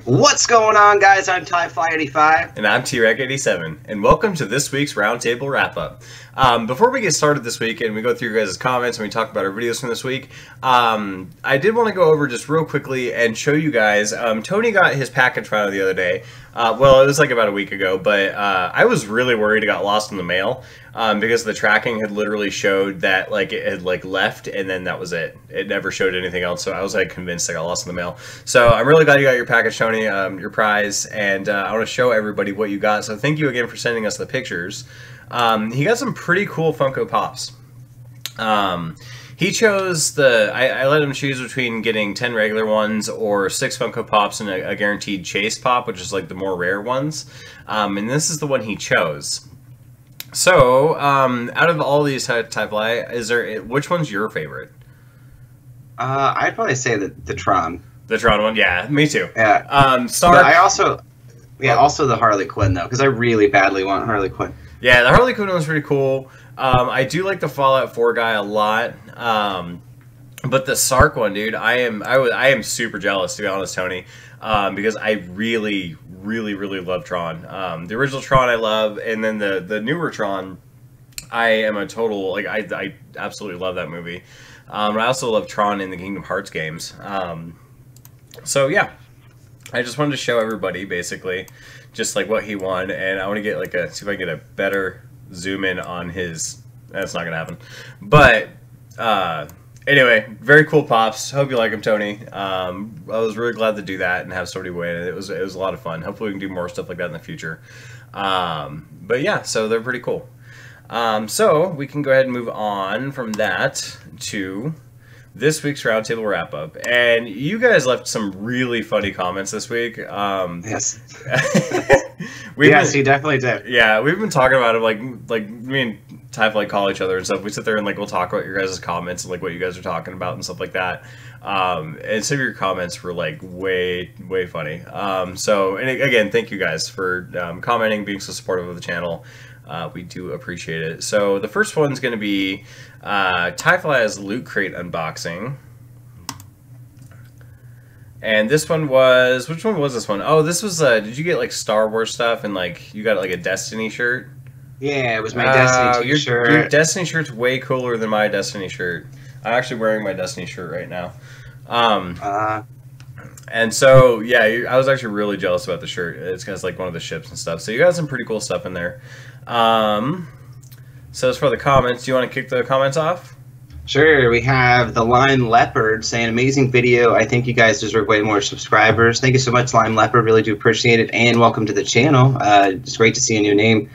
What's going on, guys? I'm TieFly85. And I'm T-Rec87, and welcome to this week's Roundtable Wrap-Up. Before we get started this week and we go through your guys' comments and we talk about our videos from this week, I did want to go over just real quickly and show you guys, Tony got his package found the other day. Well, it was like about a week ago, but I was really worried it got lost in the mail because the tracking had literally showed that like it had like left and then that was it. It never showed anything else, so I was like convinced I got lost in the mail. So I'm really glad you got your package, Tony, your prize, and I want to show everybody what you got. So thank you again for sending us the pictures. He got some pretty cool Funko Pops. He chose the, I let him choose between getting 10 regular ones or 6 Funko Pops and a guaranteed Chase Pop, which is like the more rare ones. And this is the one he chose. So, out of all these TieFly, which one's your favorite? I'd probably say the Tron. The Tron one? Yeah, me too. Yeah. Stark. But I also, also the Harley Quinn, though, because I really badly want Harley Quinn. Yeah, the Harley Quinn one's pretty cool. I do like the Fallout 4 guy a lot. But the Sark one, dude, I am super jealous, to be honest, Tony, because I really love Tron. The original Tron I love, and then the newer Tron, I am a total, like, I absolutely love that movie. I also love Tron in the Kingdom Hearts games. So yeah, I just wanted to show everybody basically just like what he won, and I want to get like see if I can get a better zoom in on his. That's not gonna happen, but anyway, very cool pops. Hope you like them, Tony. I was really glad to do that and have somebody win. It was a lot of fun. Hopefully we can do more stuff like that in the future. But yeah, so they're pretty cool. So we can go ahead and move on from that to this week's Roundtable Wrap-Up. And you guys left some really funny comments this week. Yes. Yes, you definitely did. Yeah, we've been talking about it, like me and TieFly call each other and stuff. We sit there and like we'll talk about your guys' comments and like what you guys are talking about and stuff like that. And some of your comments were like way funny. So, and again, thank you guys for commenting, being so supportive of the channel. We do appreciate it. So the first one's going to be TieFly's Loot Crate unboxing. And this one was, which one was this one? Oh, this was, did you get like Star Wars stuff and like you got like a Destiny shirt? Yeah, it was my Destiny t-shirt. Your Destiny shirt's way cooler than my Destiny shirt. I'm actually wearing my Destiny shirt right now. And so, yeah, I was actually really jealous about the shirt. It's kind of like one of the ships and stuff. So you got some pretty cool stuff in there. So as for the comments, do you want to kick the comments off? Sure. We have the Lime Leopard saying, amazing video. I think you guys deserve way more subscribers. Thank you so much, Lime Leopard. Really do appreciate it. And welcome to the channel. It's great to see a new name.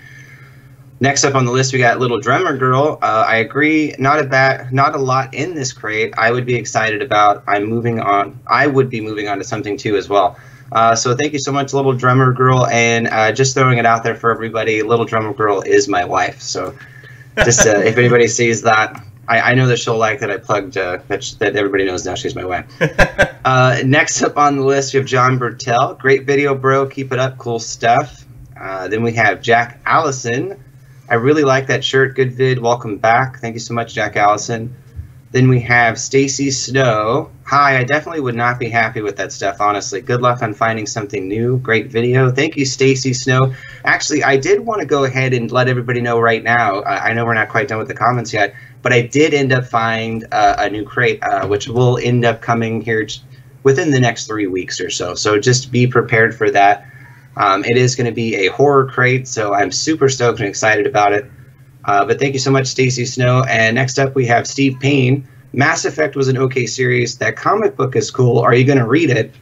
Next up on the list, we got Little Drummer Girl. I agree, not a lot in this crate. I would be excited about. I would be moving on to something too as well. So thank you so much, Little Drummer Girl, and just throwing it out there for everybody. Little Drummer Girl is my wife. So just if anybody sees that, I know that she'll like that I plugged that everybody knows now she's my wife. Next up on the list, we have John Bertel. Great video, bro. Keep it up. Cool stuff. Then we have Jack Allison. I really like that shirt. Good vid. Welcome back. Thank you so much, Jack Allison. Then we have Stacy Snow. Hi, I definitely would not be happy with that stuff, honestly. Good luck on finding something new. Great video. Thank you, Stacy Snow. Actually, I did want to go ahead and let everybody know right now. I know we're not quite done with the comments yet, but I did end up finding a new crate, which will end up coming here within the next 3 weeks or so. So just be prepared for that. It is going to be a horror crate, so I'm super stoked and excited about it. But thank you so much, Stacy Snow. And next up, we have Steve Payne. Mass Effect was an okay series. That comic book is cool. Are you going to read it?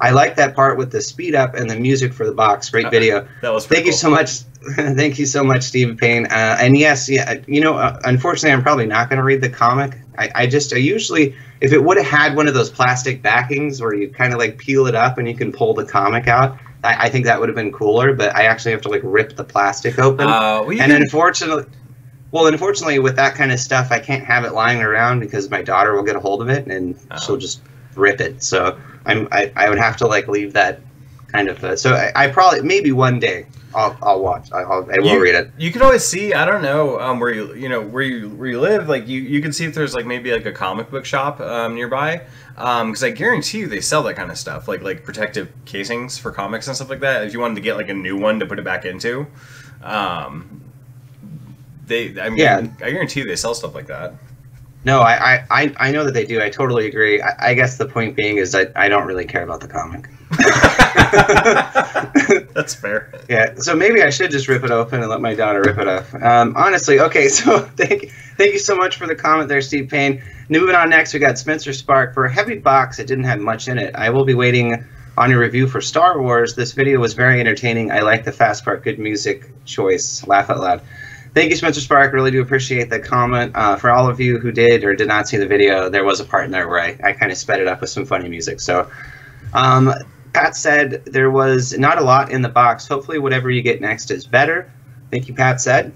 I like that part with the speed up and the music for the box. Great video. That was Thank you so much. Thank you so much, Steve Payne. And yes, yeah, you know, unfortunately, I'm probably not going to read the comic. I usually, if it would have had one of those plastic backings where you kind of like peel it up and you can pull the comic out, I think that would have been cooler, but I actually have to like rip the plastic open. And unfortunately, with that kind of stuff, I can't have it lying around because my daughter will get a hold of it and she'll just rip it. So I would have to like leave that kind of. So I probably maybe one day I'll watch. I will read it. You can always see. I don't know where where you live. Like you can see if there's like maybe like a comic book shop nearby. Because I guarantee you they sell that kind of stuff, like protective casings for comics and stuff like that. If you wanted to get like a new one to put it back into, I guarantee you they sell stuff like that. No, I know that they do. I totally agree. I guess the point being is that I don't really care about the comic. That's fair. Yeah, so maybe I should just rip it open and let my daughter rip it up. Honestly, okay, so thank you so much for the comment there, Steve Payne. Moving on next, we got Spencer Spark. For a heavy box, it didn't have much in it. I will be waiting on your review for Star Wars. This video was very entertaining. I like the fast part. Good music choice. Laugh out loud. Thank you, Spencer Spark. Really do appreciate the comment. For all of you who did or did not see the video, there was a part in there where I kind of sped it up with some funny music. So, Pat said there was not a lot in the box. Hopefully whatever you get next is better. Thank you, Pat said.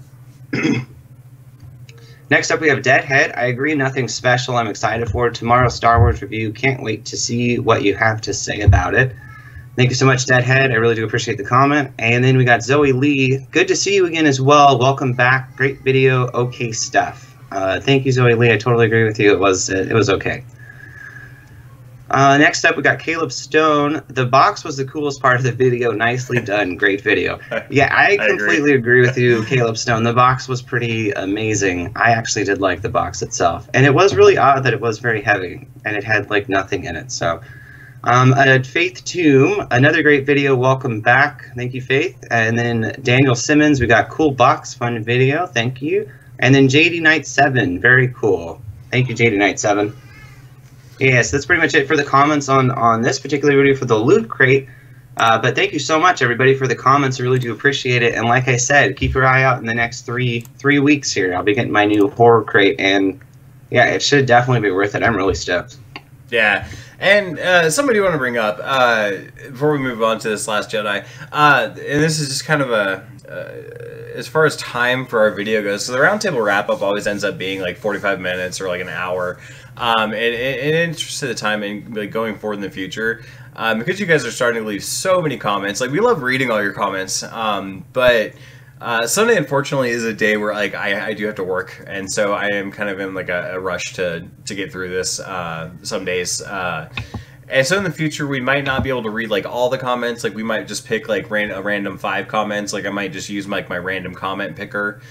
Next up, we have Deadhead. I agree, nothing special. I'm excited for it. Tomorrow's Star Wars review. Can't wait to see what you have to say about it. Thank you so much, Deadhead. I really do appreciate the comment. And then we got Zoe Lee. Good to see you again as well. Welcome back. Great video. Okay stuff. Thank you, Zoe Lee. I totally agree with you. It was okay. Next up, we got Caleb Stone. The box was the coolest part of the video. Nicely done. Great video. Yeah, I completely agree with you, Caleb Stone. The box was pretty amazing. I actually did like the box itself. And it was really odd that it was very heavy and it had like nothing in it. So, Faith Tomb, another great video. Welcome back. Thank you, Faith. And then Daniel Simmons, we got cool box, fun video. Thank you. And then JD Knight 7, very cool. Thank you, JD Knight 7. Yes, that's pretty much it for the comments on this particular video for the Loot Crate. But thank you so much, everybody, for the comments. I really do appreciate it. And like I said, keep your eye out in the next three weeks here. I'll be getting my new Horror Crate, and yeah, it should definitely be worth it. I'm really stoked. Yeah, and somebody want to bring up before we move on to this Last Jedi, and this is just kind of a as far as time for our video goes. So the roundtable wrap up always ends up being like 45 minutes or like an hour. And in interest of the time and like going forward in the future, because you guys are starting to leave so many comments. Like we love reading all your comments, but Sunday unfortunately is a day where like I do have to work, and so I am kind of in like a rush to get through this some days. And so in the future, we might not be able to read like all the comments. Like we might just pick like a random 5 comments. Like I might just use like my random comment picker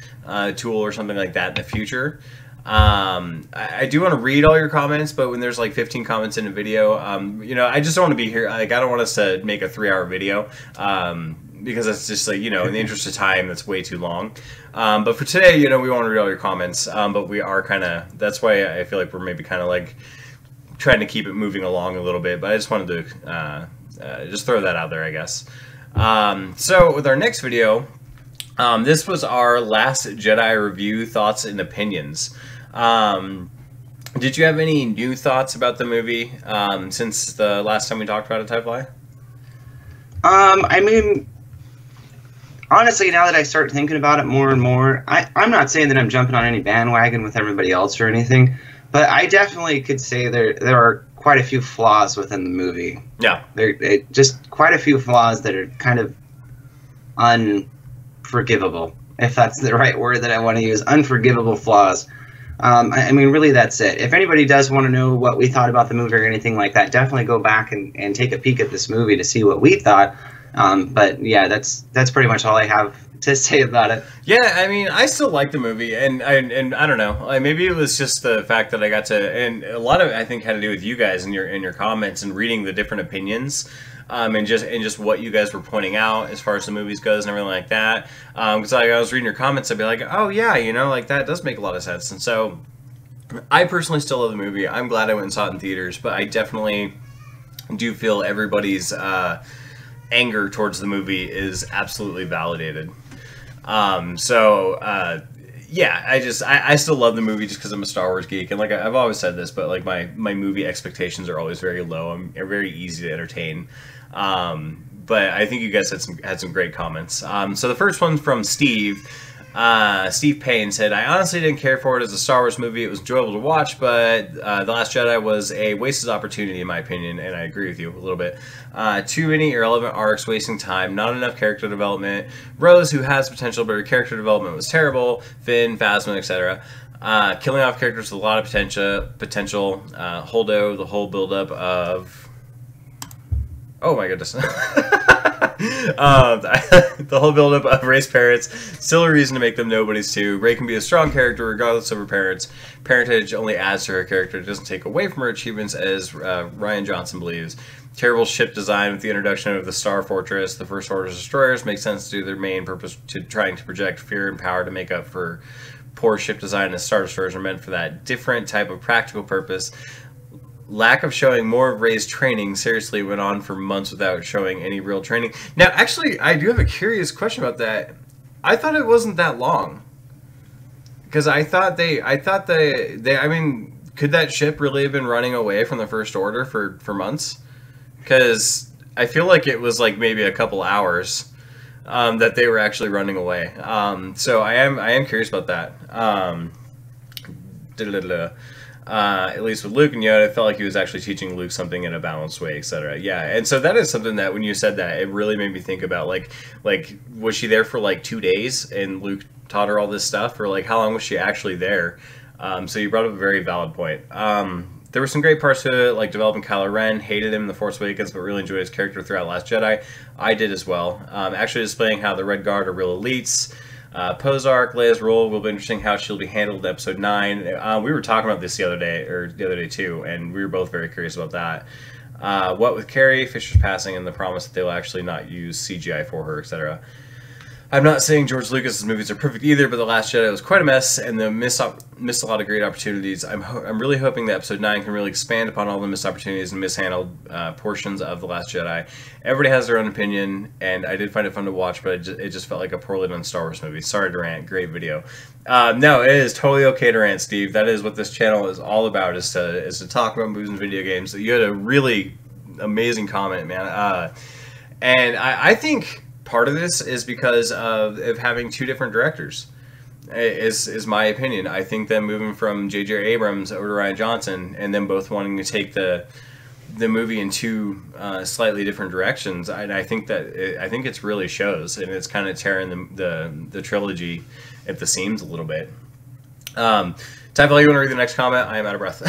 tool or something like that in the future. I do want to read all your comments, but when there's like 15 comments in a video, I just don't want to be here. Like I don't want us to make a 3-hour video because that's just like, in the interest of time, that's way too long. But for today, we want to read all your comments, but we are that's why I feel like we're maybe kind of like trying to keep it moving along a little bit, but I just wanted to just throw that out there, I guess. So with our next video, this was our Last Jedi review, thoughts and opinions. Did you have any new thoughts about the movie since the last time we talked about it, Tyfly? I mean, honestly, now that I start thinking about it more and more, I'm not saying that I'm jumping on any bandwagon with everybody else or anything, but I definitely could say there are quite a few flaws within the movie. Yeah. Just quite a few flaws that are kind of unforgivable, if that's the right word that I want to use. Unforgivable flaws. I mean, really, that's it. If anybody does want to know what we thought about the movie or anything like that, definitely go back and take a peek at this movie to see what we thought. But yeah, that's pretty much all I have to say about it. Yeah, I mean, I still like the movie, and I don't know, like, maybe it was just the fact that I got to, and a lot of it I think had to do with you guys and your comments and reading the different opinions. And just what you guys were pointing out as far as the movies goes and everything like that. Because like I was reading your comments, I'd be like, oh yeah, like that does make a lot of sense. And so I personally still love the movie. I'm glad I went and saw it in theaters, but I definitely do feel everybody's anger towards the movie is absolutely validated. Yeah, I still love the movie just because I'm a Star Wars geek, and like I've always said this, but like my movie expectations are always very low. They're very easy to entertain. But I think you guys had some great comments. So the first one from Steve. Steve Payne said, I honestly didn't care for it as a Star Wars movie. It was enjoyable to watch, but The Last Jedi was a wasted opportunity, in my opinion, and I agree with you a little bit. Too many irrelevant arcs, wasting time, not enough character development. Rose, who has potential, but her character development was terrible. Finn, Phasma, etc. Killing off characters with a lot of potential. Holdo, the whole buildup of... Oh my goodness. The whole buildup of Rey's parents, still a reason to make them nobodies too. Rey can be a strong character regardless of her parents. Parentage only adds to her character, it doesn't take away from her achievements, as Ryan Johnson believes. Terrible ship design with the introduction of the Star Fortress. The First Order's destroyers make sense to their main purpose, to trying to project fear and power to make up for poor ship design. The Star Destroyers are meant for that different type of practical purpose. Lack of showing more of Rey's training seriously went on for months without showing any real training. Now, actually, I do have a curious question about that. I thought it wasn't that long. Because I mean, could that ship really have been running away from the First Order for months? Because I feel like it was like maybe a couple hours that they were actually running away. So I am curious about that. At least with Luke and Yoda, it felt like he was actually teaching Luke something in a balanced way, etc. Yeah, and so that is something that when you said that, it really made me think about, like was she there for like 2 days and Luke taught her all this stuff, or like how long was she actually there? So you brought up a very valid point. There were some great parts to it, like developing Kylo Ren. Hated him in The Force Awakens, but really enjoyed his character throughout Last Jedi. I did as well. Actually displaying how the Red Guard are real elites. Poe's arc, Leia's role will be interesting how she'll be handled in Episode 9. We were talking about this the other day too, and we were both very curious about that. What with Carrie, Fisher's passing, and the promise that they'll actually not use CGI for her, etc. I'm not saying George Lucas's movies are perfect either, but The Last Jedi was quite a mess, and they missed a lot of great opportunities. I'm really hoping that Episode 9 can really expand upon all the missed opportunities and mishandled portions of The Last Jedi. Everybody has their own opinion, and I did find it fun to watch, but it just felt like a poorly done Star Wars movie. Sorry to rant. Great video. No, it is totally okay to rant, Steve. That is what this channel is all about, is to talk about movies and video games. You had a really amazing comment, man. And I think part of this is because of having two different directors, is my opinion. I think them moving from J.J. Abrams over to Ryan Johnson, and them both wanting to take the movie in two slightly different directions, I think that I think it's really shows, and it's kind of tearing the trilogy at the seams a little bit. Type, you want to read the next comment? I am out of breath.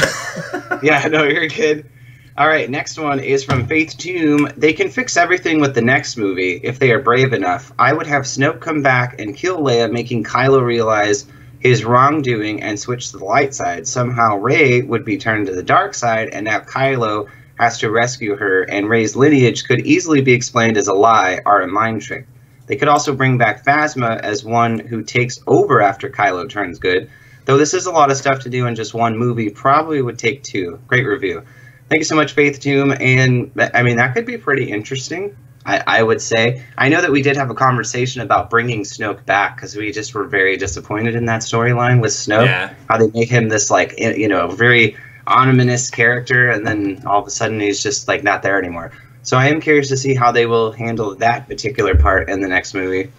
Yeah, no, you're good. All right, next one is from Faith Tomb. They can fix everything with the next movie if they are brave enough. I would have Snoke come back and kill Leia, making Kylo realize his wrongdoing and switch to the light side. Somehow Rey would be turned to the dark side, and now Kylo has to rescue her, and Rey's lineage could easily be explained as a lie or a mind trick. They could also bring back Phasma as one who takes over after Kylo turns good. Though this is a lot of stuff to do in just one movie, probably would take 2. Great review. Thank you so much, Faith Tomb, and I mean, that could be pretty interesting, I would say. I know that we did have a conversation about bringing Snoke back, because we just were very disappointed in that storyline with Snoke. Yeah. How they make him this, like, you know, very ominous character, and then all of a sudden he's just, like, not there anymore. So I am curious to see how they will handle that particular part in the next movie.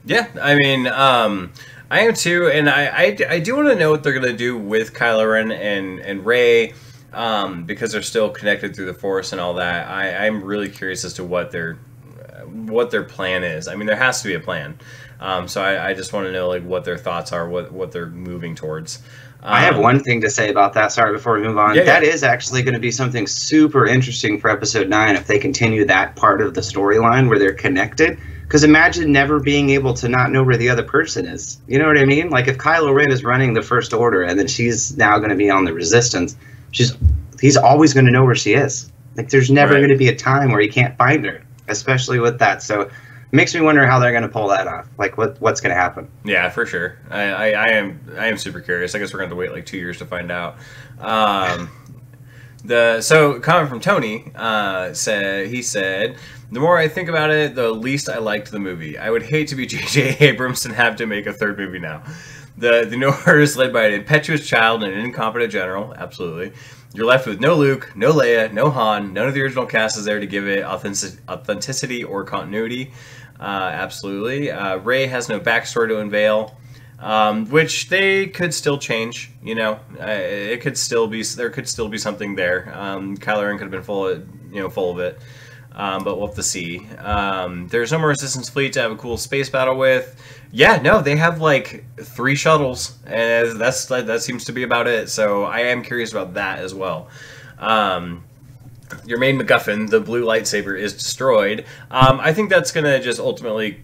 Yeah, I mean, I am too, and I do want to know what they're going to do with Kylo Ren and Rey, because they're still connected through the Force and all that. I'm really curious as to what their plan is. I mean, there has to be a plan. So I just want to know, like, what their thoughts are, what they're moving towards. I have one thing to say about that. Sorry, before we move on. Yeah, that is actually going to be something super interesting for Episode 9 if they continue that part of the storyline where they're connected. Because imagine never being able to not know where the other person is. You know what I mean? Like, if Kylo Ren is running the First Order and then she's now going to be on the Resistance, he's always going to know where she is. Like, there's never going to be a time where he can't find her, especially with that. So it makes me wonder how they're going to pull that off. Like, what's going to happen? Yeah, for sure. I am super curious. I guess we're going to have to wait like 2 years to find out. So comment from Tony he said, the more I think about it, the least I liked the movie. I would hate to be J.J. Abrams and have to make a third movie now. The New Order is led by an impetuous child and an incompetent general. Absolutely. You're left with no Luke, no Leia, no Han. None of the original cast is there to give it authenticity or continuity. Absolutely. Rey has no backstory to unveil, which they could still change. You know, it could still be there could still be something there. Kylo Ren could have been full of it. But we'll have to see. There's no more Resistance fleet to have a cool space battle with. Yeah, no, they have like 3 shuttles, and that seems to be about it. So I am curious about that as well. Your main MacGuffin, the blue lightsaber, is destroyed. I think that's gonna just ultimately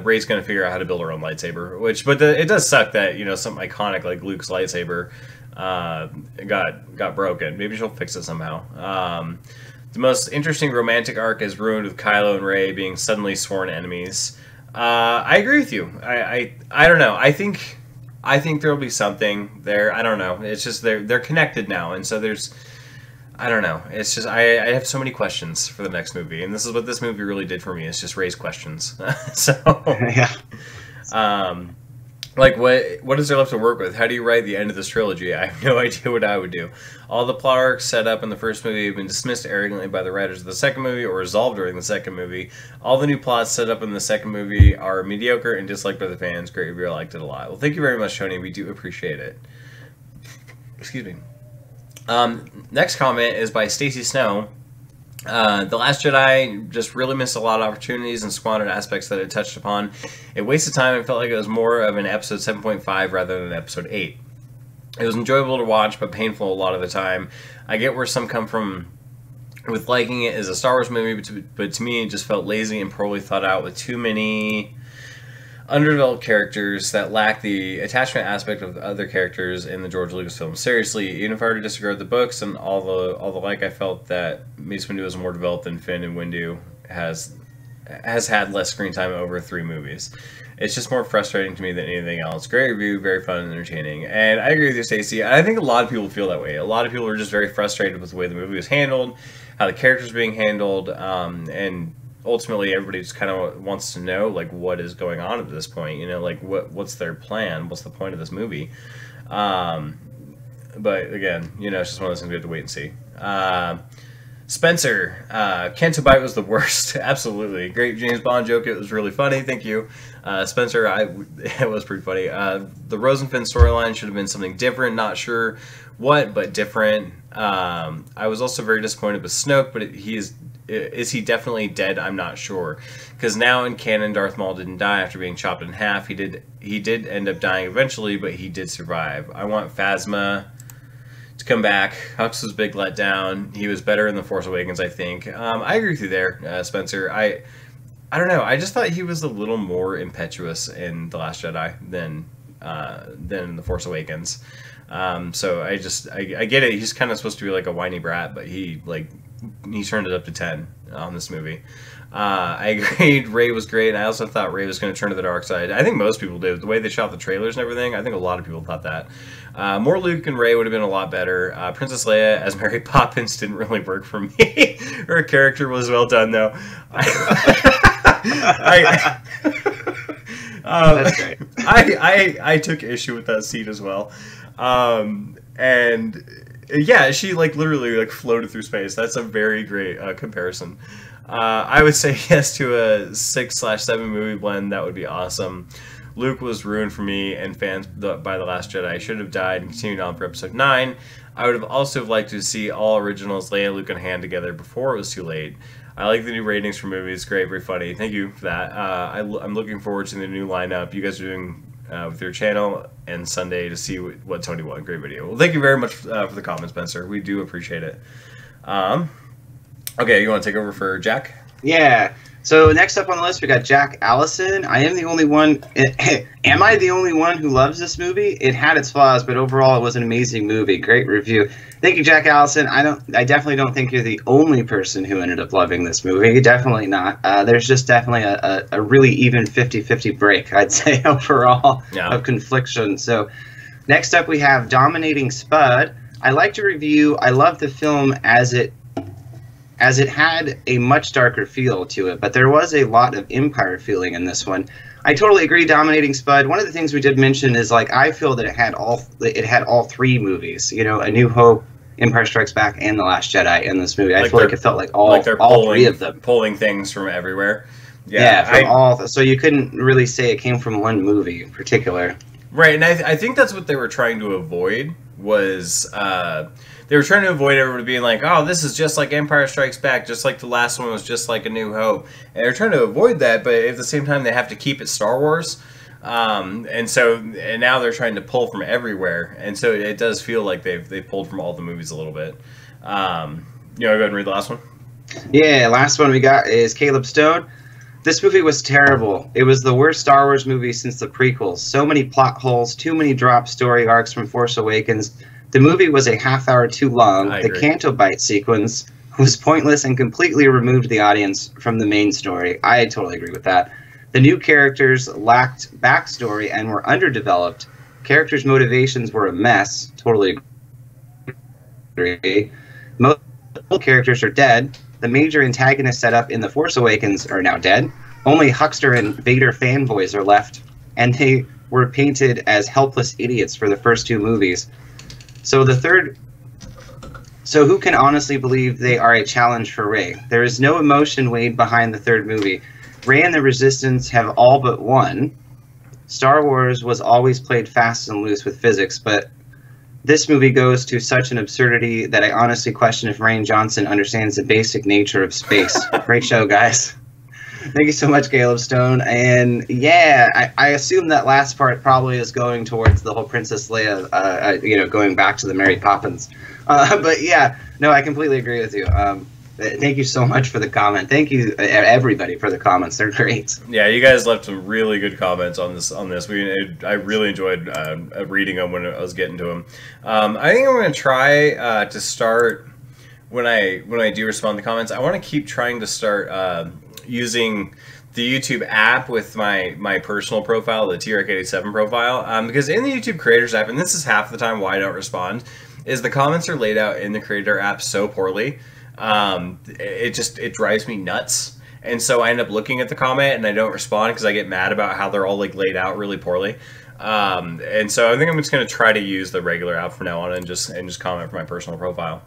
Rey's gonna figure out how to build her own lightsaber. But it does suck that something iconic like Luke's lightsaber got broken. Maybe she'll fix it somehow. The most interesting romantic arc is ruined with Kylo and Rey being suddenly sworn enemies. I agree with you. I don't know. I think there'll be something there. I don't know. It's just they're connected now, and so there's. I don't know. It's just I have so many questions for the next movie, and this is what this movie really did for me. Is just raise questions. So yeah. Like what is there left to work with? How do you write the end of this trilogy? I have no idea what I would do. All the plot arcs set up in the first movie have been dismissed arrogantly by the writers of the second movie or resolved during the second movie. All the new plots set up in the second movie are mediocre and disliked by the fans. Great review, I liked it a lot. Well, thank you very much, Tony. We do appreciate it. Excuse me. Next comment is by Stacy Snow. The Last Jedi just really missed a lot of opportunities and squandered aspects that it touched upon. It wasted time and felt like it was more of an episode 7.5 rather than episode 8. It was enjoyable to watch, but painful a lot of the time. I get where some come from with liking it as a Star Wars movie, but to me it just felt lazy and poorly thought out with too many underdeveloped characters that lack the attachment aspect of other characters in the George Lucas film. Seriously, even if I were to disregard the books and all the like, I felt that Mace Windu is more developed than Finn, and Windu has had less screen time over 3 movies. It's just more frustrating to me than anything else. Great review, very fun and entertaining. And I agree with you, Stacey. I think a lot of people feel that way. A lot of people are just very frustrated with the way the movie was handled, how the characters are being handled, and ultimately everybody just kind of wants to know like what is going on at this point, like what's their plan, what's the point of this movie. But again, it's just one of those things we have to wait and see. Spencer, Kentobite was the worst. Absolutely great James Bond joke. It was really funny. Thank you, Spencer. It was pretty funny. The Rosenfin storyline should have been something different, not sure what, but different. I was also very disappointed with Snoke, but is he definitely dead? I'm not sure, because now in canon Darth Maul didn't die after being chopped in half. He did end up dying eventually, but he did survive. I want Phasma to come back. Hux was a big letdown. He was better in The Force Awakens, I think. I agree with you there, Spencer. I don't know. I just thought he was a little more impetuous in The Last Jedi than in The Force Awakens. So I get it. He's kind of supposed to be like a whiny brat, but he turned it up to 10 on this movie. I agreed Rey was great, and I also thought Rey was going to turn to the dark side. I think most people did. The way they shot the trailers and everything, I think a lot of people thought that. More Luke and Rey would have been a lot better. Princess Leia as Mary Poppins didn't really work for me. Her character was well done, though. That's great. I took issue with that scene as well. And yeah, she literally floated through space. That's a very great comparison. I would say yes to a 6/7 movie blend. That would be awesome. Luke was ruined for me and fans by The Last Jedi. Should have died and continued on for episode 9. I would have also liked to see all originals, Leia, Luke, and Han together before it was too late. I like the new ratings for movies. Great, very funny. Thank you for that. I'm looking forward to the new lineup you guys are doing with your channel and Sunday to see what Tony won. Great video. Well, thank you very much for the comments, Spencer. We do appreciate it. Okay, you want to take over for Jack? Yeah. So next up on the list, we got Jack Allison. I am the only one. Am I the only one who loves this movie? It had its flaws, but overall, it was an amazing movie. Great review. Thank you, Jack Allison. I definitely don't think you're the only person who ended up loving this movie. Definitely not. There's just definitely a really even 50-50 break, I'd say, overall of confliction. So next up, we have Dominating Spud. I like to review. I love the film as it had a much darker feel to it, but there was a lot of Empire feeling in this one. I totally agree, Dominating Spud. One of the things we did mention is I feel that it had all 3 movies. A New Hope, Empire Strikes Back, and The Last Jedi in this movie. I feel like it felt like all 3 of them. Pulling things from everywhere. Yeah, from all. So you couldn't really say it came from one movie in particular. Right, and I think that's what they were trying to avoid was they were trying to avoid everybody being like, oh, this is just like Empire Strikes Back, just like the last one was just like A New Hope. And they're trying to avoid that, but at the same time, they have to keep it Star Wars. And now they're trying to pull from everywhere. And so it does feel like they've pulled from all the movies a little bit. You want to go ahead and read the last one? Yeah, last one we got is Caleb Stone. This movie was terrible. It was the worst Star Wars movie since the prequels. So many plot holes, too many drop story arcs from Force Awakens. The movie was a half hour too long. The Canto Bite sequence was pointless and completely removed the audience from the main story. I totally agree with that. The new characters lacked backstory and were underdeveloped. Characters' motivations were a mess. Totally agree. Most characters are dead. The major antagonists set up in The Force Awakens are now dead. Only Huckster and Vader fanboys are left, and they were painted as helpless idiots for the first two movies. So who can honestly believe they are a challenge for Rey? There is no emotion weighed behind the third movie. Rey and the Resistance have all but won. Star Wars was always played fast and loose with physics, but this movie goes to such an absurdity that I honestly question if Rian Johnson understands the basic nature of space. Great show, guys. Thank you so much, Caleb Stone. And yeah, I assume that last part probably is going towards the whole Princess Leia, going back to the Mary Poppins. But yeah, no, I completely agree with you. Thank you so much for the comment. Thank you, everybody, for the comments. They're great. Yeah, you guys left some really good comments on this. I really enjoyed reading them when I was getting to them. I think I'm going to try to start when I do respond to the comments. I want to keep trying to start using the YouTube app with my personal profile, the TREC87 profile, because in the YouTube Creators app, and this is half the time why I don't respond, is the comments are laid out in the Creator app so poorly. It drives me nuts, and so I end up looking at the comment and I don't respond because I get mad about how they're all like laid out really poorly. And so I think I'm just going to try to use the regular app from now on and just comment from my personal profile,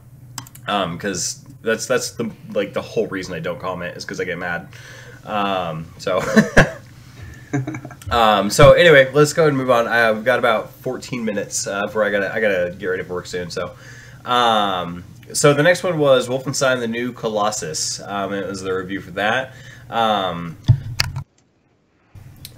because that's the whole reason I don't comment is because I get mad. So anyway, let's go ahead and move on. We've got about 14 minutes before I gotta get ready for work soon. So the next one was Wolfenstein: The New Colossus. It was the review for that.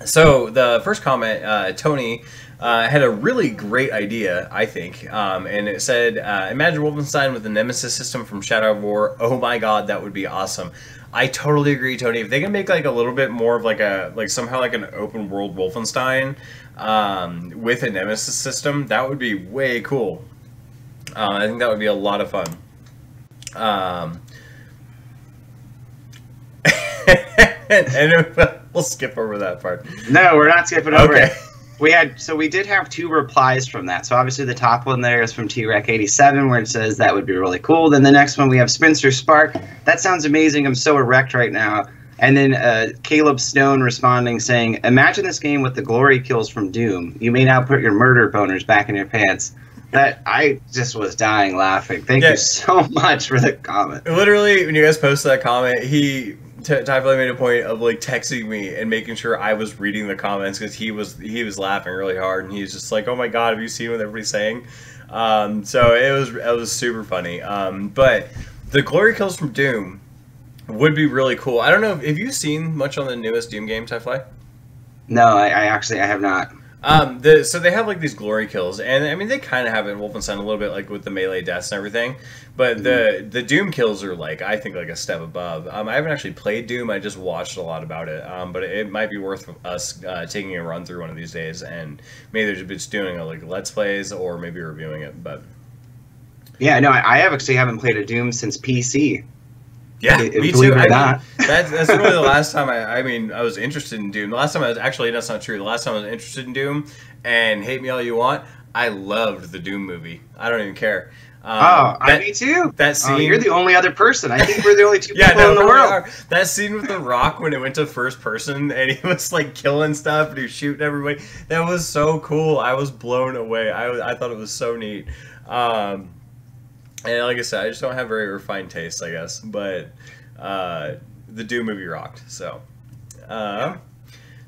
So the first comment, Tony had a really great idea, I think, and it said, imagine Wolfenstein with the Nemesis system from Shadow of War. Oh my god, that would be awesome. I totally agree, Tony. If they can make like a little bit more of somehow like an open world Wolfenstein with a Nemesis system, that would be way cool. I think that would be a lot of fun. And we'll skip over that part. No, we're not skipping over it. We did have two replies from that. So obviously the top one there is from TREC87 where it says that would be really cool. Then the next one we have Spencer Spark. That sounds amazing. I'm so erect right now. And then Caleb Stone responding saying, imagine this game with the glory kills from Doom. You may now put your murder boners back in your pants. That I just was dying laughing. Thank you so much for the comment. Literally, when you guys posted that comment, Typhoon made a point of like texting me and making sure I was reading the comments because he was laughing really hard and he was just like, "Oh my god, have you seen what everybody's saying?" So it was super funny. But the glory kills from Doom would be really cool. I don't know. Have you seen much on the newest Doom game, Typhoon? No, I have not. So they have like these glory kills, and I mean they kind of have it in Wolfenstein a little bit, like with the melee deaths and everything. But the Doom kills are like I think like a step above. I haven't actually played Doom; I just watched a lot about it. But it might be worth us taking a run through one of these days, and maybe just doing a like let's plays or maybe reviewing it. But yeah, no, I actually haven't played a Doom since PC. Yeah, me too. That's really the last time I was interested in Doom. The last time that's not true. The last time I was interested in Doom, and hate me all you want, I loved the Doom movie. I don't even care. Me too. That scene. You're the only other person. I think we're the only two people in the world. That scene with The Rock when it went to first person and he was like killing stuff and he was shooting everybody. That was so cool. I was blown away. I thought it was so neat. And like I said, I just don't have very refined taste, I guess. But the Doom movie rocked. So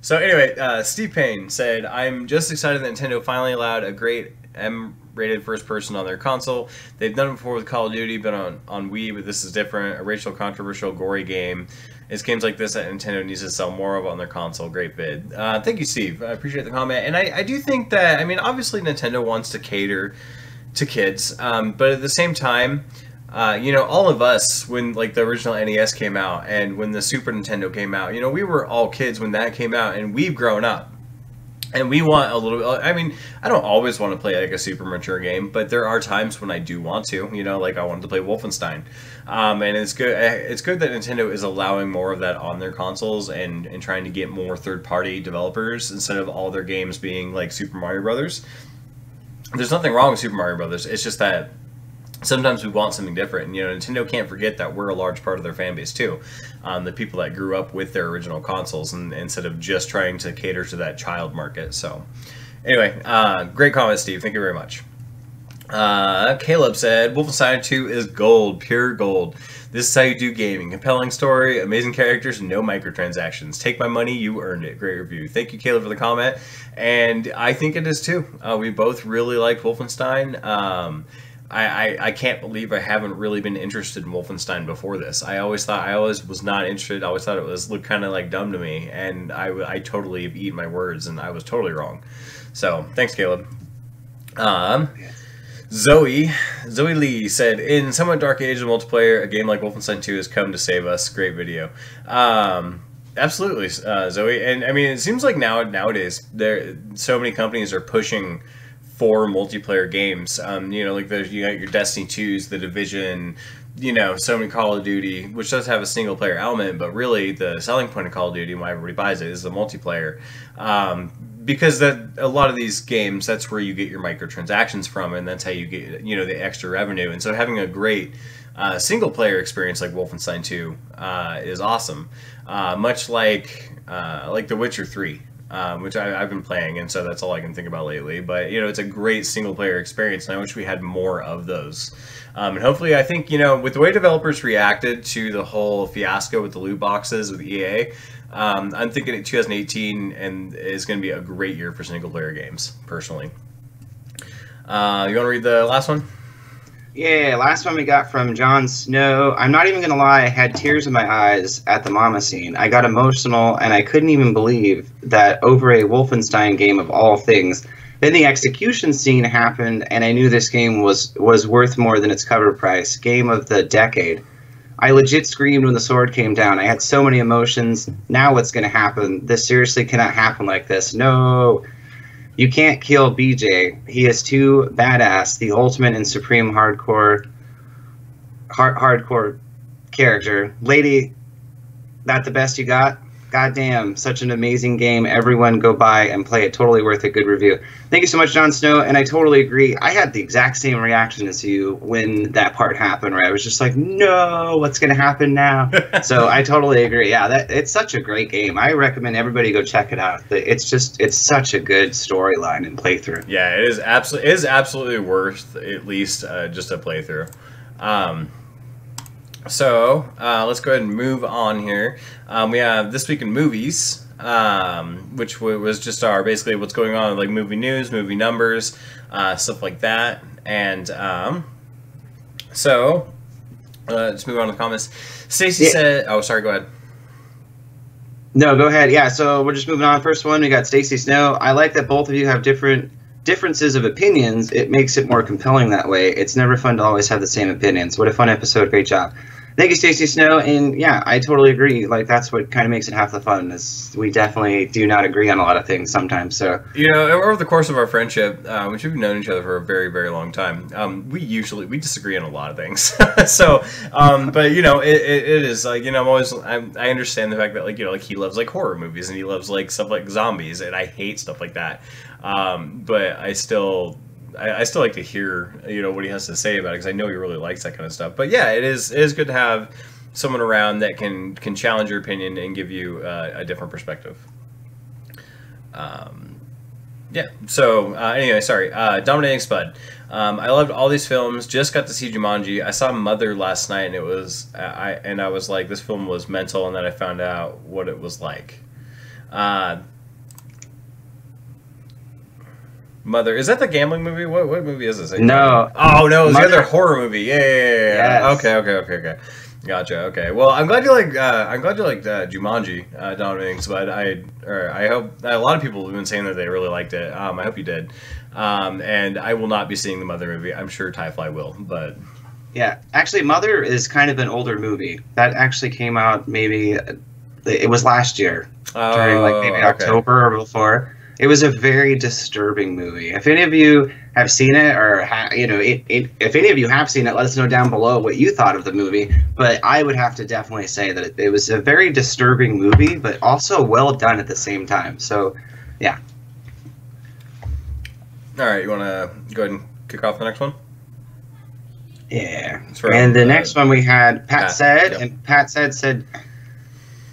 So anyway, Steve Payne said, "I'm just excited that Nintendo finally allowed a great M-rated first person on their console. They've done it before with Call of Duty, but on Wii, but this is different. A racial, controversial, gory game. It's games like this that Nintendo needs to sell more of on their console." Great vid. Thank you, Steve. I appreciate the comment. And I do think that, I mean, obviously Nintendo wants to cater to kids, but at the same time, all of us, when like the original NES came out and when the Super Nintendo came out, we were all kids when that came out, and we've grown up. And we want a little bit, I mean, I don't always want to play like a super mature game, but there are times when I do want to, like I wanted to play Wolfenstein. And it's good that Nintendo is allowing more of that on their consoles and trying to get more third-party developers instead of all their games being like Super Mario Brothers. There's nothing wrong with Super Mario Brothers. It's just that sometimes we want something different. And, Nintendo can't forget that we're a large part of their fan base too. The people that grew up with their original consoles, and instead of just trying to cater to that child market. So anyway, great comment, Steve. Thank you very much. Caleb said, "Wolfenstein 2 is gold, pure gold. This is how you do gaming. Compelling story, amazing characters, no microtransactions. Take my money, you earned it." Great review. Thank you, Caleb, for the comment. And I think it is too. We both really liked Wolfenstein. I can't believe I haven't really been interested in Wolfenstein before this. I always was not interested. I always thought it looked kind of like dumb to me, and I totally have eaten my words, and I was totally wrong. So thanks, Caleb. Zoe Lee said, "In somewhat dark age of multiplayer, a game like Wolfenstein 2 has come to save us." Great video. Absolutely, Zoe. And I mean, it seems like nowadays so many companies are pushing for multiplayer games. Like you got your Destiny 2s, The Division, so many Call of Duty, which does have a single player element, but really the selling point of Call of Duty and why everybody buys it is the multiplayer. Because a lot of these games, that's where you get your microtransactions from, and that's how you get the extra revenue. And so having a great single player experience like Wolfenstein 2 is awesome. Much like The Witcher 3. Which I've been playing, and so that's all I can think about lately. But, it's a great single-player experience, and I wish we had more of those. And hopefully, I think, with the way developers reacted to the whole fiasco with the loot boxes with EA, I'm thinking 2018 is going to be a great year for single-player games, personally. You want to read the last one? Yeah, last one we got from Jon Snow. "I'm not even going to lie, I had tears in my eyes at the mama scene. I got emotional, and I couldn't even believe that over a Wolfenstein game of all things. Then the execution scene happened, and I knew this game was worth more than its cover price. Game of the decade. I legit screamed when the sword came down. I had so many emotions. Now what's going to happen? This seriously cannot happen like this. No. You can't kill BJ. He is too badass. The ultimate and supreme hardcore character. Lady, that the best you got? Goddamn, such an amazing game. Everyone go buy and play it. Totally worth it. Good review." Thank you so much, Jon Snow. And I totally agree. I had the exact same reaction as you when that part happened, where I was just like, no, what's going to happen now? So I totally agree. Yeah, it's such a great game. I recommend everybody go check it out. It's such a good storyline and playthrough. Yeah, it is absolutely worth at least just a playthrough. So let's go ahead and move on here. We have This Week in Movies, which was just basically what's going on, like movie news, movie numbers, stuff like that. And so let's move on to the comments. Stacy said, "Oh, sorry, go ahead." No, go ahead. Yeah, so we're just moving on. First one, we got Stacy Snow. "I like that both of you have differences of opinions. It makes it more compelling that way. It's never fun to always have the same opinions. What a fun episode. Great job." Thank you, Stacy Snow. And yeah, I totally agree. Like, that's what kind of makes it half the fun, is we definitely do not agree on a lot of things sometimes. So over the course of our friendship, which we've known each other for a very, very long time, we disagree on a lot of things. So, but it is like, I understand the fact that like he loves like horror movies, and he loves like stuff like zombies, and I hate stuff like that. But I still like to hear what he has to say about it, because I know he really likes that kind of stuff. But yeah, it is good to have someone around that can challenge your opinion and give you a different perspective. Yeah. So anyway, sorry. Dominating Spud. I loved all these films. Just got to see Jumanji. I saw Mother last night, and I was like, this film was mental, and then I found out what it was like. Mother, is that the gambling movie? What movie is this? No. Oh no, it's the Mother. other horror movie. Yeah. Yes. Okay. Gotcha. Okay. Well, I'm glad you like Jumanji, Dominic. But I hope a lot of people have been saying that they really liked it. I hope you did. And I will not be seeing the Mother movie. I'm sure Tyfly will, but Yeah, actually, Mother is kind of an older movie. That actually came out maybe it was last year during like maybe October or before. It was a very disturbing movie. If any of you have seen it, or if any of you have seen it, let us know down below what you thought of the movie. But I would have to definitely say that it was a very disturbing movie, but also well done at the same time. So, yeah. All right, you want to go ahead and kick off the next one? Yeah. And the next one we had Pat said, yep. And Pat said,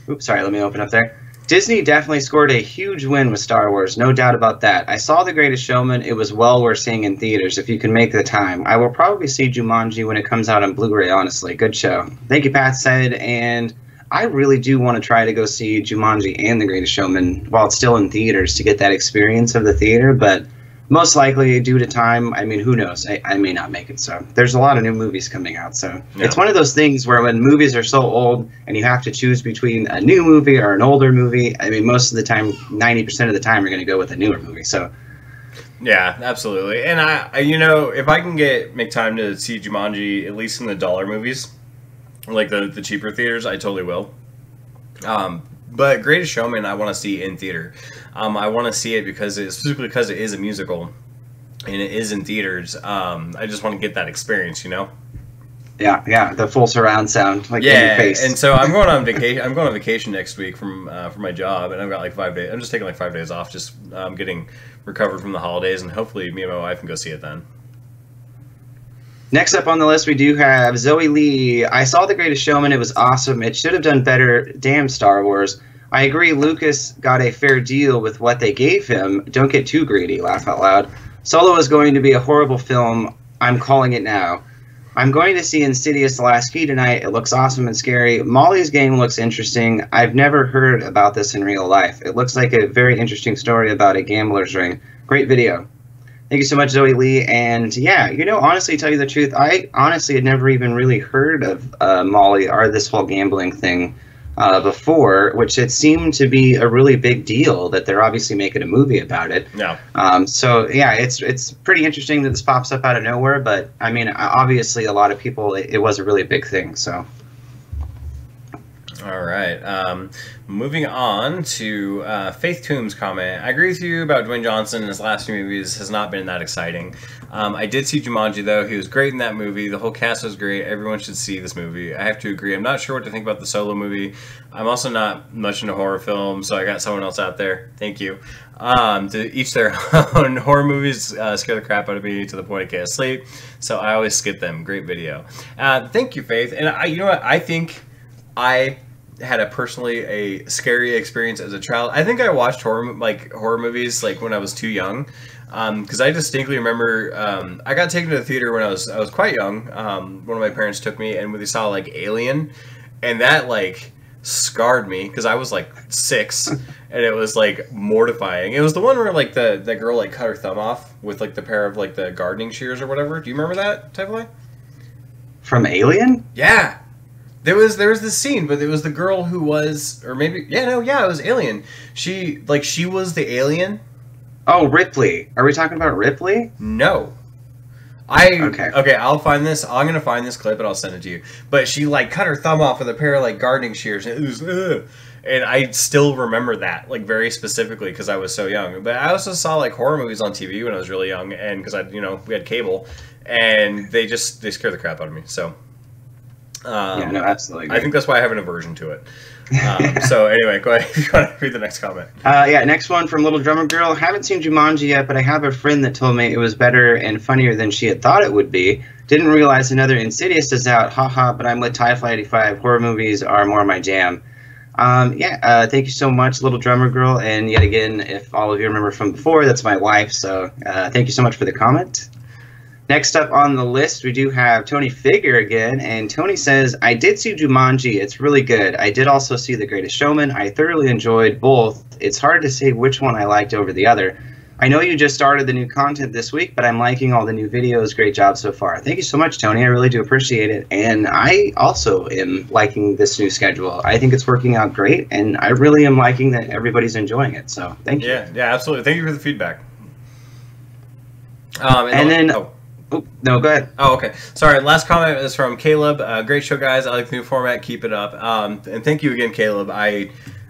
oops, sorry, let me open up there. Disney definitely scored a huge win with Star Wars, no doubt about that. I saw The Greatest Showman. It was well worth seeing in theaters if you can make the time. I will probably see Jumanji when it comes out on Blu-ray, honestly. Good show. Thank you, Pat said. And I really do want to try to go see Jumanji and The Greatest Showman while it's still in theaters to get that experience of the theater, but most likely, due to time, I mean, who knows? I may not make it. So there's a lot of new movies coming out. So It's one of those things where when movies are so old and you have to choose between a new movie or an older movie, I mean, most of the time, 90% of the time, you're going to go with a newer movie. So yeah, absolutely. And I if I can make time to see Jumanji, at least in the dollar movies, like the cheaper theaters, I totally will. But Greatest Showman, I want to see in theater. I want to see it specifically because it is a musical, and it is in theaters. I just want to get that experience, Yeah, the full surround sound, in your face. And so I'm going on vacation. I'm going on vacation next week for my job, and I've got like 5 days. I'm just taking like 5 days off, just getting recovered from the holidays, and hopefully me and my wife can go see it then. Next up on the list, we do have Zoe Lee. I saw The Greatest Showman. It was awesome. It should have done better. Damn Star Wars. I agree Lucas got a fair deal with what they gave him. Don't get too greedy. Laugh out loud. Solo is going to be a horrible film. I'm calling it now. I'm going to see Insidious: The Last Key tonight. It looks awesome and scary. Molly's Game looks interesting. I've never heard about this in real life. It looks like a very interesting story about a gambler's ring. Great video. Thank you so much, Zoe Lee. And yeah, honestly, to tell you the truth, I honestly had never even really heard of Molly or this whole gambling thing before, which it seemed to be a really big deal that they're obviously making a movie about it. Yeah. So yeah, it's pretty interesting that this pops up out of nowhere, but I mean, obviously a lot of people, it was a really big thing, so. All right. Moving on to Faith Toombs' comment. I agree with you about Dwayne Johnson. His last few movies has not been that exciting. I did see Jumanji, though. He was great in that movie. The whole cast was great. Everyone should see this movie. I have to agree. I'm not sure what to think about the Solo movie. I'm also not much into horror films, so I got someone else out there. Thank you. To each their own. Horror movies scare the crap out of me to the point I can't sleep, so I always skip them. Great video. Thank you, Faith. And you know what? I think I had a scary experience as a child. I think I watched horror movies like when I was too young, because I distinctly remember I got taken to the theater when I was quite young. One of my parents took me, and we saw like Alien, and that like scarred me because I was like 6, and it was like mortifying. It was the one where like the girl like cut her thumb off with like the pair of like the gardening shears or whatever. Do you remember that type of way? From Alien? Yeah. There was this scene, but it was the girl who was, or maybe, it was Alien. She was the alien. Oh, Ripley. Are we talking about Ripley? No. Okay, I'll find this. I'm going to find this clip and I'll send it to you. But she like cut her thumb off with a pair of like gardening shears. And it was, and I still remember that like very specifically because I was so young. But I also saw like horror movies on TV when I was really young, and because we had cable, and they scared the crap out of me. So. Yeah, no, absolutely. I think that's why I have an aversion to it. So anyway, go ahead if you want to read the next comment. Yeah, next one from Little Drummer Girl. Haven't seen Jumanji yet, but I have a friend that told me it was better and funnier than she had thought it would be. Didn't realize another Insidious is out. Haha, but I'm with Tyfly85. Horror movies are more my jam. Thank you so much, Little Drummer Girl. And yet again, if all of you remember from before, that's my wife. So thank you so much for the comment. Next up on the list, we do have Tony Figure again, and Tony says, I did see Jumanji. It's really good. I did also see The Greatest Showman. I thoroughly enjoyed both. It's hard to say which one I liked over the other. I know you just started the new content this week, but I'm liking all the new videos. Great job so far. Thank you so much, Tony. I really do appreciate it. And I also am liking this new schedule. I think it's working out great, and I really am liking that everybody's enjoying it. So thank you. Yeah, absolutely. Thank you for the feedback. Oh, no, go ahead. Oh, okay. Sorry, last comment is from Caleb. Great show, guys. I like the new format. Keep it up. And thank you again, Caleb.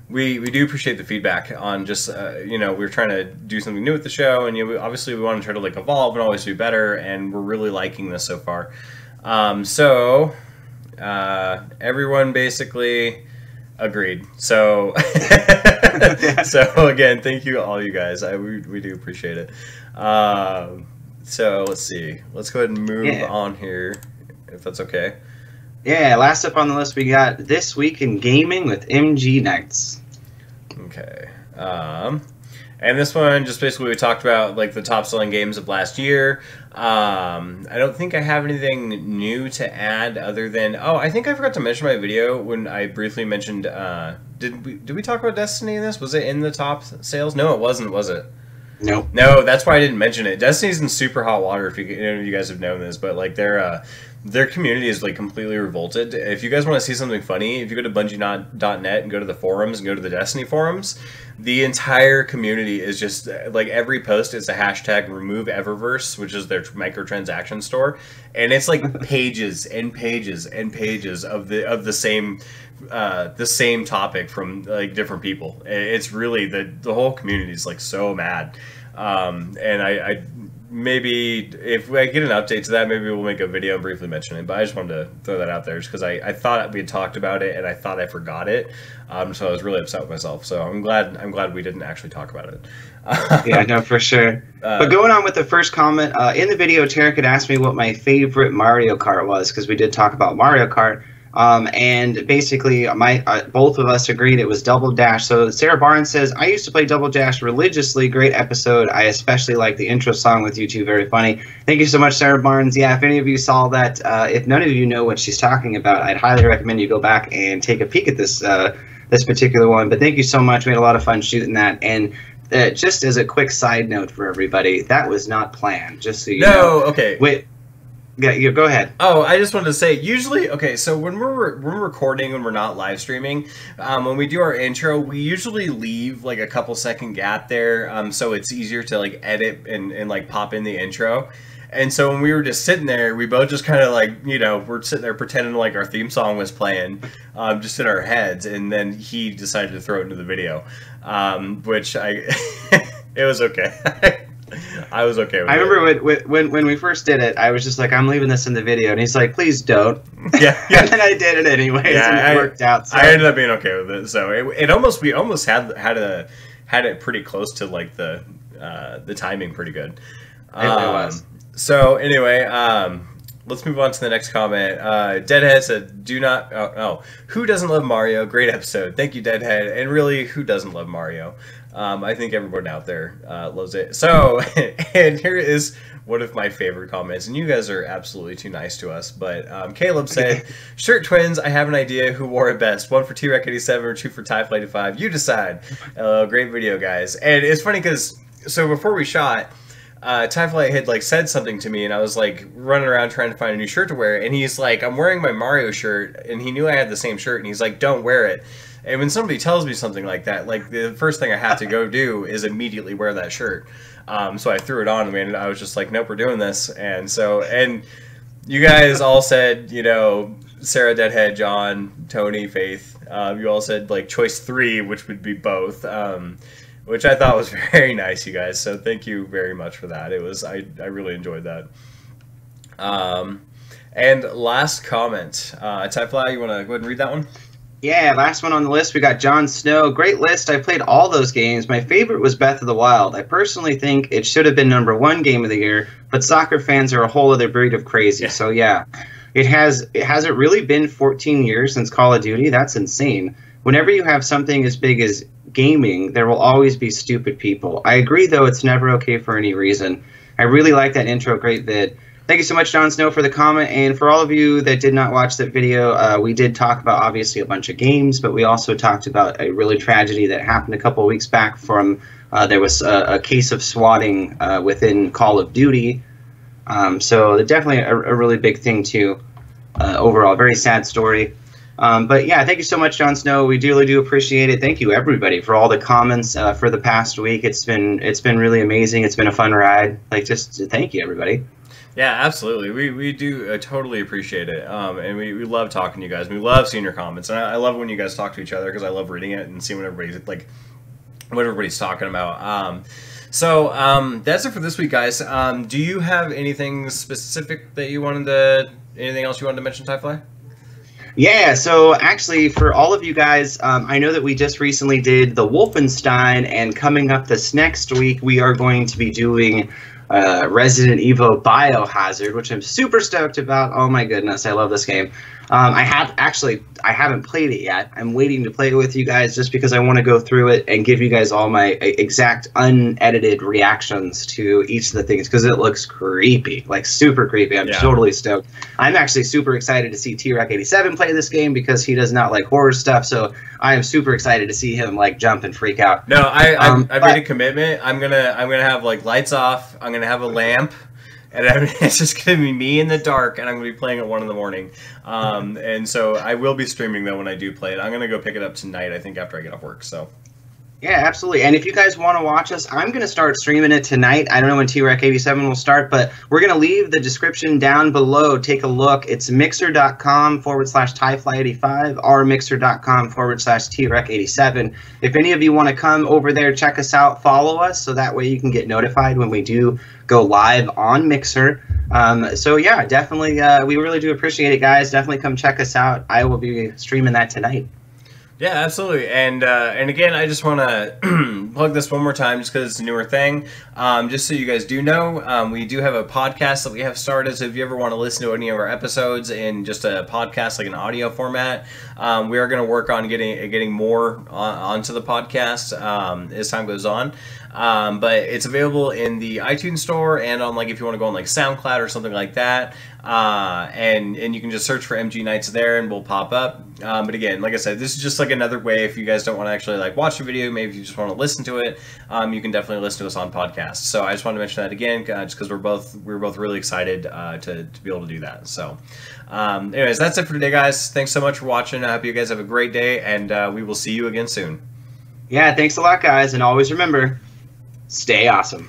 We do appreciate the feedback on just, we're trying to do something new with the show, and obviously we want to try to evolve and always do better, and we're really liking this so far. Everyone basically agreed. So, so again, thank you all you guys. We do appreciate it. So let's see. Let's go ahead and move on here, if that's okay. Yeah, last up on the list we got This Week in Gaming with MG Knights. Okay. And this one, just basically we talked about the top selling games of last year. I don't think I have anything new to add other than, I think I forgot to mention my video when I briefly mentioned, did we talk about Destiny in this? Was it in the top sales? No, it wasn't, was it? Nope. No, that's why I didn't mention it. Destiny's in super hot water, if you guys have known this, but their community is completely revolted. If you guys want to see something funny, if you go to Bungie.net and go to the forums and go to the Destiny forums, the entire community is just every post is a hashtag remove Eververse, which is their microtransaction store, and it's pages and pages and pages of the same topic from different people. It's really the whole community is so mad, and I maybe if I get an update to that, maybe we'll make a video and briefly mention it. But I just wanted to throw that out there just because I thought we had talked about it and I thought I forgot it, so I was really upset with myself. So I'm glad we didn't actually talk about it. Yeah, no, for sure. But going on with the first comment, in the video, Tarek had asked me what my favorite Mario Kart was, because we did talk about Mario Kart. And basically, both of us agreed it was Double Dash. So Sarah Barnes says, I used to play Double Dash religiously. Great episode. I especially like the intro song with you two. Very funny. Thank you so much, Sarah Barnes. Yeah, if any of you saw that, if none of you know what she's talking about, I'd highly recommend you go back and take a peek at this this particular one. But thank you so much. We had a lot of fun shooting that. And just as a quick side note for everybody, that was not planned, just so you know. Okay. Wait. Yeah, go ahead. Oh, I just wanted to say, usually, okay, so when we're recording, when we're not live streaming, when we do our intro, we usually leave a couple second gap there, so it's easier to edit and pop in the intro. And so when we were just sitting there, we both just kind of we're sitting there pretending our theme song was playing, just in our heads, and then he decided to throw it into the video, which it was okay. I was okay with it. I remember when we first did it, I was just I'm leaving this in the video, and he's like, please don't. Yeah. And then I did it anyways, and it worked out. So. I ended up being okay with it. So we almost had it pretty close to the timing pretty good. It was. So anyway, let's move on to the next comment. Deadhead said, who doesn't love Mario? Great episode. Thank you, Deadhead. And really, who doesn't love Mario? I think everyone out there loves it. So, and here is one of my favorite comments, and you guys are absolutely too nice to us, but Caleb said, Shirt Twins, I have an idea who wore it best. One for T-Rec87 or two for TIE-Flight 5. You decide. Great video, guys. And it's funny because, so before we shot, TIE-Flight had said something to me, and I was running around trying to find a new shirt to wear, and he's like, I'm wearing my Mario shirt, and he knew I had the same shirt, and he's like, don't wear it. And when somebody tells me something like that, the first thing I have to go do is immediately wear that shirt. So I threw it on, and I was just like, nope, we're doing this. And so, and you guys all said, Sarah, Deadhead, John, Tony, Faith, you all said choice 3, which would be both, which I thought was very nice, you guys. So thank you very much for that. It was, I really enjoyed that. And last comment, Tyfly, you want to go ahead and read that one? Yeah, last one on the list, we got Jon Snow. Great list. I played all those games. My favorite was Breath of the Wild. I personally think it should have been #1 game of the year, but soccer fans are a whole other breed of crazy. Yeah. So yeah, hasn't really been 14 years since Call of Duty? That's insane. Whenever you have something as big as gaming, there will always be stupid people. I agree, though, it's never okay for any reason. I really like that intro, great vid. Thank you so much, Jon Snow, for the comment. And for all of you that did not watch that video, we did talk about, obviously, a bunch of games, but we also talked about a really tragedy that happened a couple of weeks back from there was a case of swatting within Call of Duty. So definitely a really big thing, too. Overall, very sad story. But yeah, thank you so much, Jon Snow. We really do appreciate it. Thank you, everybody, for all the comments for the past week. It's been really amazing. It's been a fun ride. Like, just thank you, everybody. Yeah, absolutely. We do totally appreciate it, and we love talking to you guys. We love seeing your comments, and I love when you guys talk to each other because I love reading it and seeing what everybody's talking about. So that's it for this week, guys. Do you have anything specific that you anything else you wanted to mention, Tyfly? Yeah, so actually, for all of you guys, I know that we just recently did the Wolfenstein, and coming up this next week, we are going to be doing Resident Evil Biohazard, which I'm super stoked about. Oh my goodness, I love this game. I haven't played it yet. I'm waiting to play it with you guys just because I want to go through it and give you guys all my exact unedited reactions to each of the things because it looks creepy, like super creepy. I'm totally stoked. I'm actually super excited to see T-Rec87 play this game because he does not like horror stuff, so I am super excited to see him like jump and freak out. No, I made a commitment. I'm gonna have like lights off. I'm gonna have a lamp. And it's just going to be me in the dark, and I'm going to be playing at 1 in the morning. And so I will be streaming, though, when I do play it. I'm going to go pick it up tonight, I think, after I get off work. So. Yeah, absolutely. And if you guys want to watch us, I'm going to start streaming it tonight. I don't know when T-Rec87 will start, but we're going to leave the description down below. Take a look. It's mixer.com/Tyfly85 or mixer.com/T-Rec87. If any of you want to come over there, check us out, follow us, so that way you can get notified when we do go live on Mixer. So yeah, definitely, we really do appreciate it, guys. Definitely come check us out. I will be streaming that tonight. Yeah, absolutely. And again, I just want to plug this one more time just because it's a newer thing. Just so you guys do know, we do have a podcast that we have started. So if you ever want to listen to any of our episodes in just a podcast, like an audio format, we are going to work on getting more onto the podcast as time goes on. But it's available in the iTunes store and on, like, if you want to go on like SoundCloud or something like that. And you can just search for MG Nights there and we'll pop up. But again, like I said, this is just like another way if you guys don't want to actually like watch the video, maybe if you just want to listen to it, you can definitely listen to us on podcasts. So I just wanted to mention that again, just because we're both really excited to be able to do that. So anyways, that's it for today, guys. Thanks so much for watching. I hope you guys have a great day, and we will see you again soon. Yeah, thanks a lot, guys, and always remember, stay awesome.